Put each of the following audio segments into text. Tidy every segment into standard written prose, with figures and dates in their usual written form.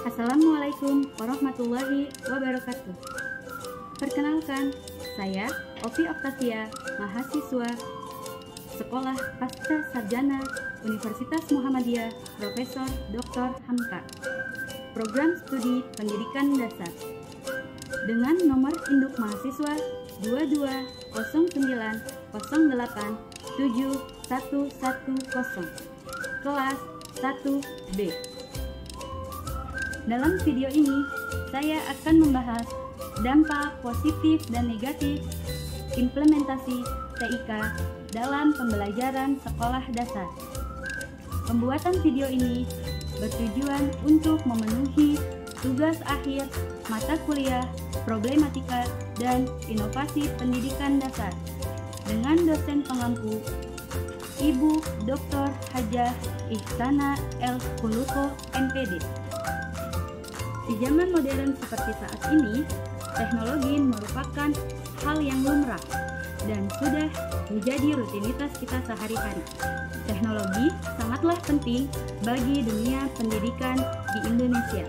Assalamualaikum warahmatullahi wabarakatuh. Perkenalkan, saya Opi Octavia, mahasiswa Sekolah Pasca Sarjana Universitas Muhammadiyah Profesor Dr. Hamka, Program Studi Pendidikan Dasar, dengan nomor induk mahasiswa 2209087110, kelas 1B. Dalam video ini, saya akan membahas dampak positif dan negatif implementasi TIK dalam pembelajaran sekolah dasar. Pembuatan video ini bertujuan untuk memenuhi tugas akhir mata kuliah Problematika dan Inovasi Pendidikan Dasar dengan dosen pengampu Ibu Dr. Hajah Ihsana L. Kuluko, MPD. Di zaman modern seperti saat ini, teknologi merupakan hal yang lumrah dan sudah menjadi rutinitas kita sehari-hari. Teknologi sangatlah penting bagi dunia pendidikan di Indonesia.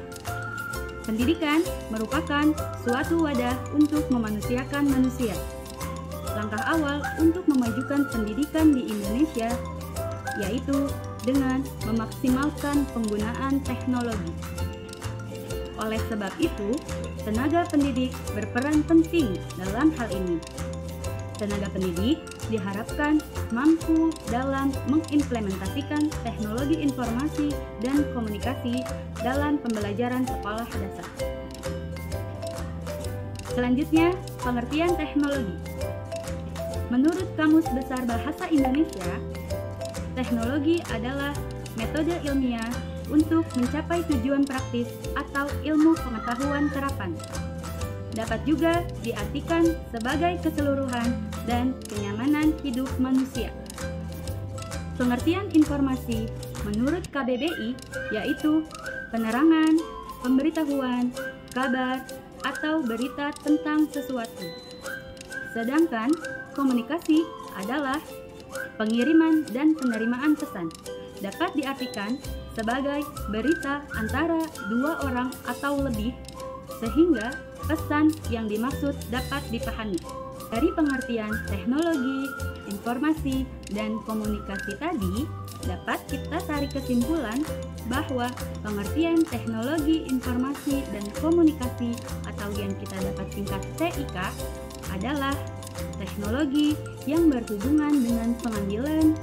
Pendidikan merupakan suatu wadah untuk memanusiakan manusia. Langkah awal untuk memajukan pendidikan di Indonesia yaitu dengan memaksimalkan penggunaan teknologi. Oleh sebab itu, tenaga pendidik berperan penting dalam hal ini. Tenaga pendidik diharapkan mampu dalam mengimplementasikan teknologi informasi dan komunikasi dalam pembelajaran sekolah dasar. Selanjutnya, pengertian teknologi. Menurut Kamus Besar Bahasa Indonesia, teknologi adalah metode ilmiah untuk mencapai tujuan praktis atau ilmu pengetahuan terapan. Dapat juga diartikan sebagai keseluruhan dan kenyamanan hidup manusia. Pengertian informasi menurut KBBI yaitu penerangan, pemberitahuan, kabar, atau berita tentang sesuatu. Sedangkan komunikasi adalah pengiriman dan penerimaan pesan. Dapat diartikan sebagai berita antara dua orang atau lebih, sehingga pesan yang dimaksud dapat dipahami. Dari pengertian teknologi, informasi, dan komunikasi tadi, dapat kita tarik kesimpulan bahwa pengertian teknologi, informasi, dan komunikasi atau yang kita dapat singkat TIK adalah teknologi yang berhubungan dengan pengambilan,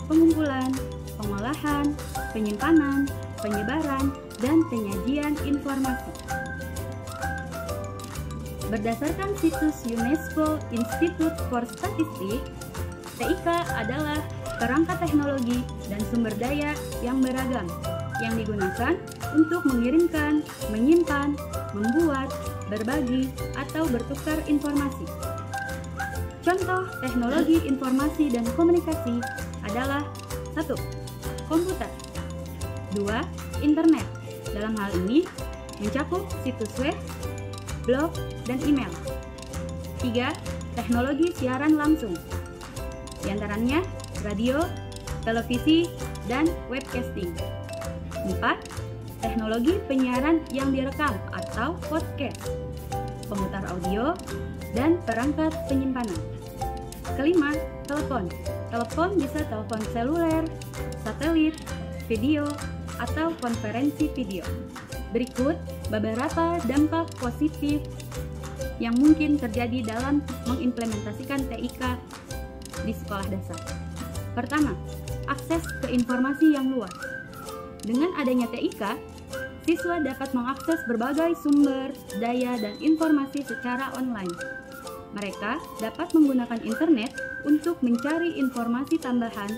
pengumpulan, pengolahan, penyimpanan, penyebaran, dan penyajian informasi. Berdasarkan situs UNESCO Institute for Statistics, TIK adalah perangkat teknologi dan sumber daya yang beragam yang digunakan untuk mengirimkan, menyimpan, membuat, berbagi, atau bertukar informasi. Contoh teknologi informasi dan komunikasi adalah 1. Komputer. 2. Internet. Dalam hal ini mencakup situs web, blog, dan email. 3. Teknologi siaran langsung. Di antaranya radio, televisi, dan webcasting. 4. Teknologi penyiaran yang direkam atau podcast, pemutar audio, dan perangkat penyimpanan. Kelima, telepon. Telepon bisa telepon seluler, satelit, video, atau konferensi video. Berikut beberapa dampak positif yang mungkin terjadi dalam mengimplementasikan TIK di sekolah dasar. Pertama, akses ke informasi yang luas. Dengan adanya TIK, siswa dapat mengakses berbagai sumber daya dan informasi secara online. Mereka dapat menggunakan internet untuk mencari informasi tambahan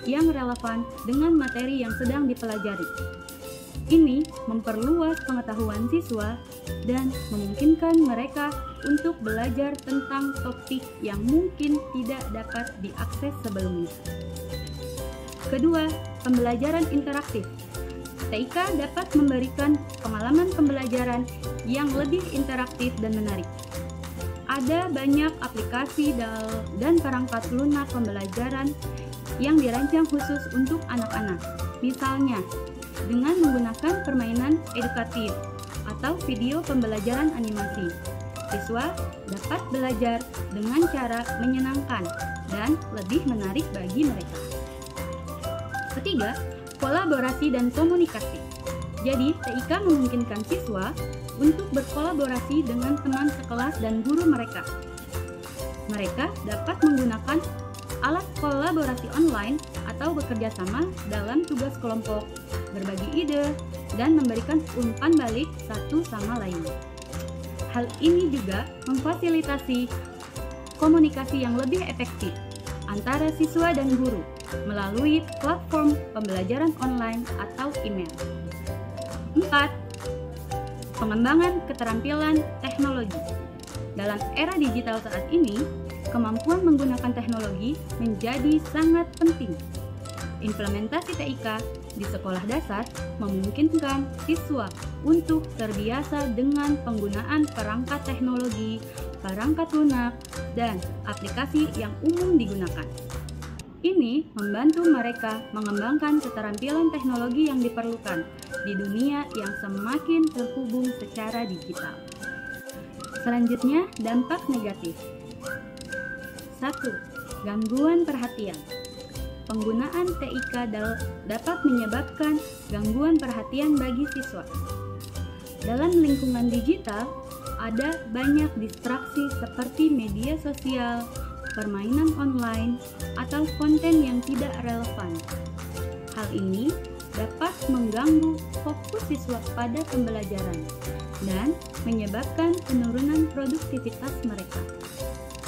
yang relevan dengan materi yang sedang dipelajari. Ini memperluas pengetahuan siswa dan memungkinkan mereka untuk belajar tentang topik yang mungkin tidak dapat diakses sebelumnya. Kedua, pembelajaran interaktif. TIK dapat memberikan pengalaman pembelajaran yang lebih interaktif dan menarik. Ada banyak aplikasi dan perangkat lunak pembelajaran yang dirancang khusus untuk anak-anak. Misalnya, dengan menggunakan permainan edukatif atau video pembelajaran animasi. Siswa dapat belajar dengan cara menyenangkan dan lebih menarik bagi mereka. Ketiga, kolaborasi dan komunikasi. Jadi, TIK memungkinkan siswa untuk berkolaborasi dengan teman sekelas dan guru mereka. Mereka dapat menggunakan alat kolaborasi online atau bekerja sama dalam tugas kelompok, berbagi ide, dan memberikan umpan balik satu sama lainnya. Hal ini juga memfasilitasi komunikasi yang lebih efektif antara siswa dan guru melalui platform pembelajaran online atau email. 4. Pengembangan keterampilan teknologi. Dalam era digital saat ini, kemampuan menggunakan teknologi menjadi sangat penting. Implementasi TIK di sekolah dasar memungkinkan siswa untuk terbiasa dengan penggunaan perangkat teknologi, perangkat lunak, dan aplikasi yang umum digunakan. Ini membantu mereka mengembangkan keterampilan teknologi yang diperlukan di dunia yang semakin terhubung secara digital. Selanjutnya, dampak negatif. 1. Gangguan perhatian. Penggunaan TIK dapat menyebabkan gangguan perhatian bagi siswa. Dalam lingkungan digital, ada banyak distraksi seperti media sosial, permainan online, atau konten yang tidak relevan. Hal ini dapat mengganggu fokus siswa pada pembelajaran dan menyebabkan penurunan produktivitas mereka.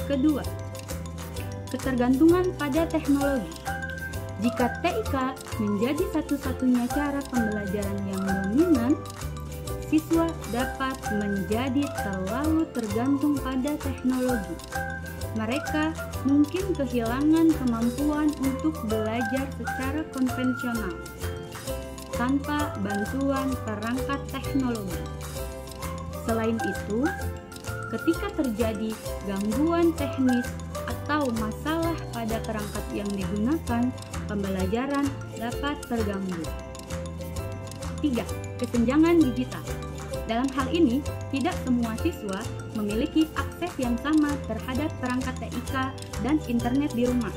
Kedua, ketergantungan pada teknologi. Jika TIK menjadi satu-satunya cara pembelajaran yang dominan, siswa dapat menjadi terlalu tergantung pada teknologi. Mereka mungkin kehilangan kemampuan untuk belajar secara konvensional tanpa bantuan perangkat teknologi. Selain itu, ketika terjadi gangguan teknis atau masalah pada perangkat yang digunakan, pembelajaran dapat terganggu. 3. Kesenjangan digital. Dalam hal ini, tidak semua siswa memiliki akses yang sama terhadap perangkat TIK dan internet di rumah.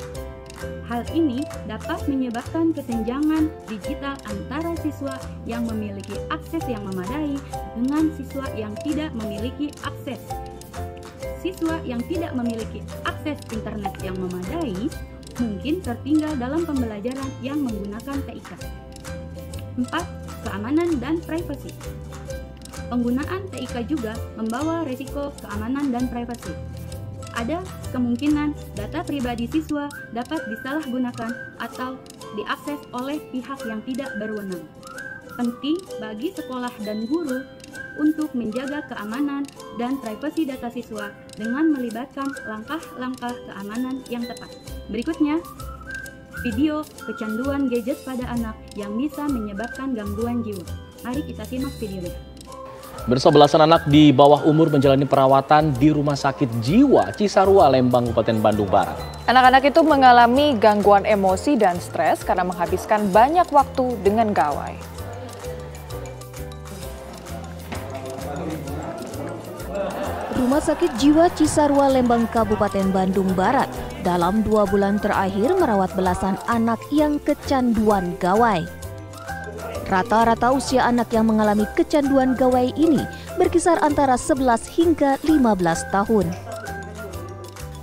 Hal ini dapat menyebabkan kesenjangan digital antara siswa yang memiliki akses yang memadai dengan siswa yang tidak memiliki akses. Siswa yang tidak memiliki akses internet yang memadai mungkin tertinggal dalam pembelajaran yang menggunakan TIK. 4. Keamanan dan privasi. Penggunaan TIK juga membawa risiko keamanan dan privasi. Ada kemungkinan data pribadi siswa dapat disalahgunakan atau diakses oleh pihak yang tidak berwenang. Penting bagi sekolah dan guru untuk menjaga keamanan dan privasi data siswa dengan melibatkan langkah-langkah keamanan yang tepat. Berikutnya, video kecanduan gadget pada anak yang bisa menyebabkan gangguan jiwa. Mari kita simak videonya. Belasan anak di bawah umur menjalani perawatan di Rumah Sakit Jiwa Cisarua, Lembang, Kabupaten Bandung Barat. Anak-anak itu mengalami gangguan emosi dan stres karena menghabiskan banyak waktu dengan gawai. Rumah Sakit Jiwa Cisarua, Lembang, Kabupaten Bandung Barat dalam 2 bulan terakhir merawat belasan anak yang kecanduan gawai. Rata-rata usia anak yang mengalami kecanduan gawai ini berkisar antara 11 hingga 15 tahun.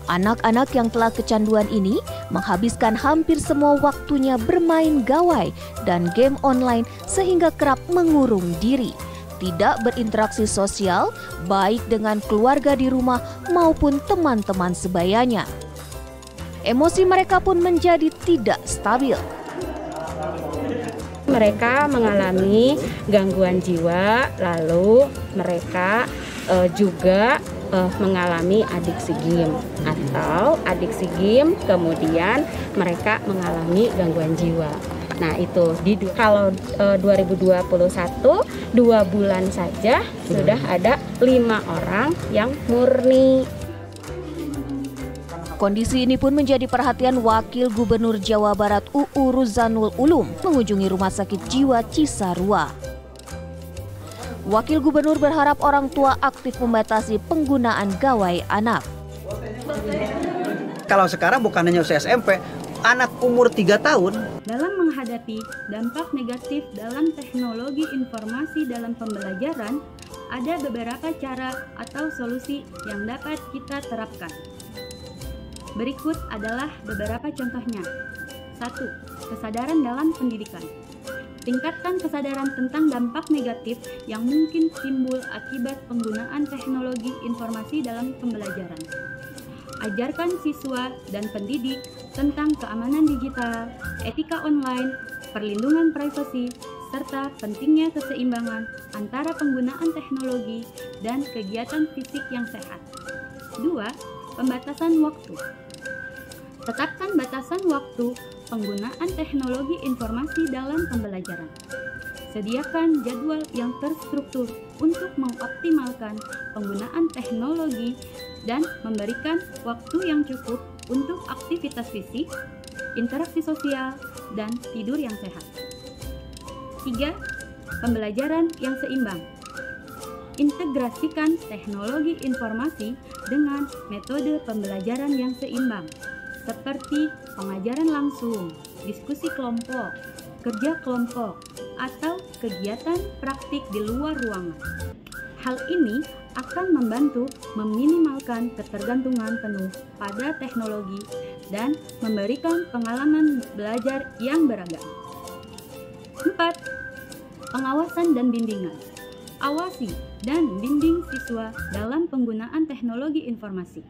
Anak-anak yang telah kecanduan ini menghabiskan hampir semua waktunya bermain gawai dan game online sehingga kerap mengurung diri, tidak berinteraksi sosial baik dengan keluarga di rumah maupun teman-teman sebayanya. Emosi mereka pun menjadi tidak stabil. Mereka mengalami gangguan jiwa, lalu mereka juga mengalami adiksi game atau adiksi game, kemudian mereka mengalami gangguan jiwa. Nah itu kalau 2021 2 bulan saja sudah ada 5 orang yang murni. Kondisi ini pun menjadi perhatian Wakil Gubernur Jawa Barat UU Ruzanul Ulum mengunjungi Rumah Sakit Jiwa Cisarua. Wakil Gubernur berharap orang tua aktif membatasi penggunaan gawai anak. Kalau sekarang bukan hanya usia SMP, anak umur 3 tahun. Dalam menghadapi dampak negatif dalam teknologi informasi dalam pembelajaran, ada beberapa cara atau solusi yang dapat kita terapkan. Berikut adalah beberapa contohnya. 1. Kesadaran dalam pendidikan. Tingkatkan kesadaran tentang dampak negatif yang mungkin timbul akibat penggunaan teknologi informasi dalam pembelajaran. Ajarkan siswa dan pendidik tentang keamanan digital, etika online, perlindungan privasi, serta pentingnya keseimbangan antara penggunaan teknologi dan kegiatan fisik yang sehat. 2. Pembatasan waktu. Tetapkan batasan waktu penggunaan teknologi informasi dalam pembelajaran. Sediakan jadwal yang terstruktur untuk mengoptimalkan penggunaan teknologi dan memberikan waktu yang cukup untuk aktivitas fisik, interaksi sosial, dan tidur yang sehat. 3. Pembelajaran yang seimbang. Integrasikan teknologi informasi dengan metode pembelajaran yang seimbang, seperti pengajaran langsung, diskusi kelompok, kerja kelompok, atau kegiatan praktik di luar ruangan. Hal ini akan membantu meminimalkan ketergantungan penuh pada teknologi dan memberikan pengalaman belajar yang beragam. 4. Pengawasan dan bimbingan. Awasi dan bimbing siswa dalam penggunaan teknologi informasi.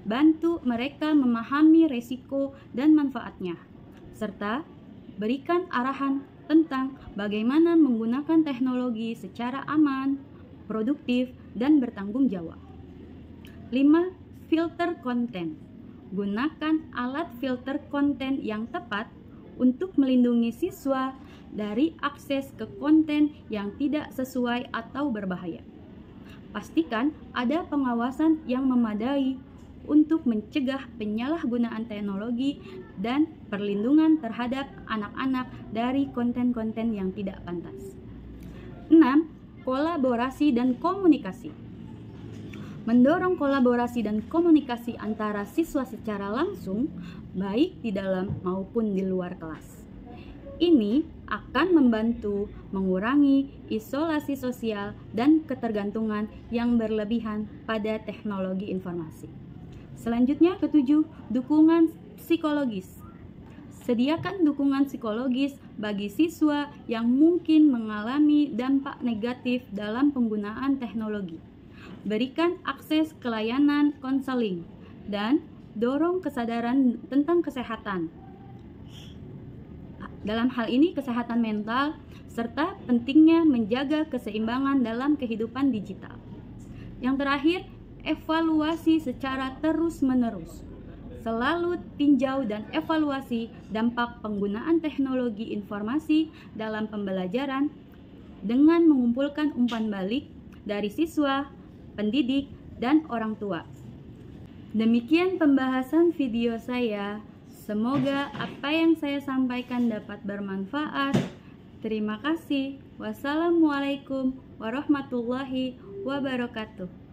Bantu mereka memahami resiko dan manfaatnya, serta berikan arahan tentang bagaimana menggunakan teknologi secara aman, produktif, dan bertanggung jawab. 5. Filter konten. Gunakan alat filter konten yang tepat untuk melindungi siswa dari akses ke konten yang tidak sesuai atau berbahaya. Pastikan ada pengawasan yang memadai untuk mencegah penyalahgunaan teknologi dan perlindungan terhadap anak-anak dari konten-konten yang tidak pantas. 6. Kolaborasi dan komunikasi. Mendorong kolaborasi dan komunikasi antara siswa secara langsung, baik di dalam maupun di luar kelas. Ini akan membantu mengurangi isolasi sosial dan ketergantungan yang berlebihan pada teknologi informasi. Selanjutnya, 7. Dukungan psikologis. Sediakan dukungan psikologis bagi siswa yang mungkin mengalami dampak negatif dalam penggunaan teknologi. Berikan akses ke layanan konseling dan dorong kesadaran tentang kesehatan. Dalam hal ini, kesehatan mental serta pentingnya menjaga keseimbangan dalam kehidupan digital. Yang terakhir, evaluasi secara terus-menerus. Selalu tinjau dan evaluasi dampak penggunaan teknologi informasi dalam pembelajaran dengan mengumpulkan umpan balik dari siswa, pendidik, dan orang tua. Demikian pembahasan video saya. Semoga apa yang saya sampaikan dapat bermanfaat. Terima kasih. Wassalamualaikum warahmatullahi wabarakatuh.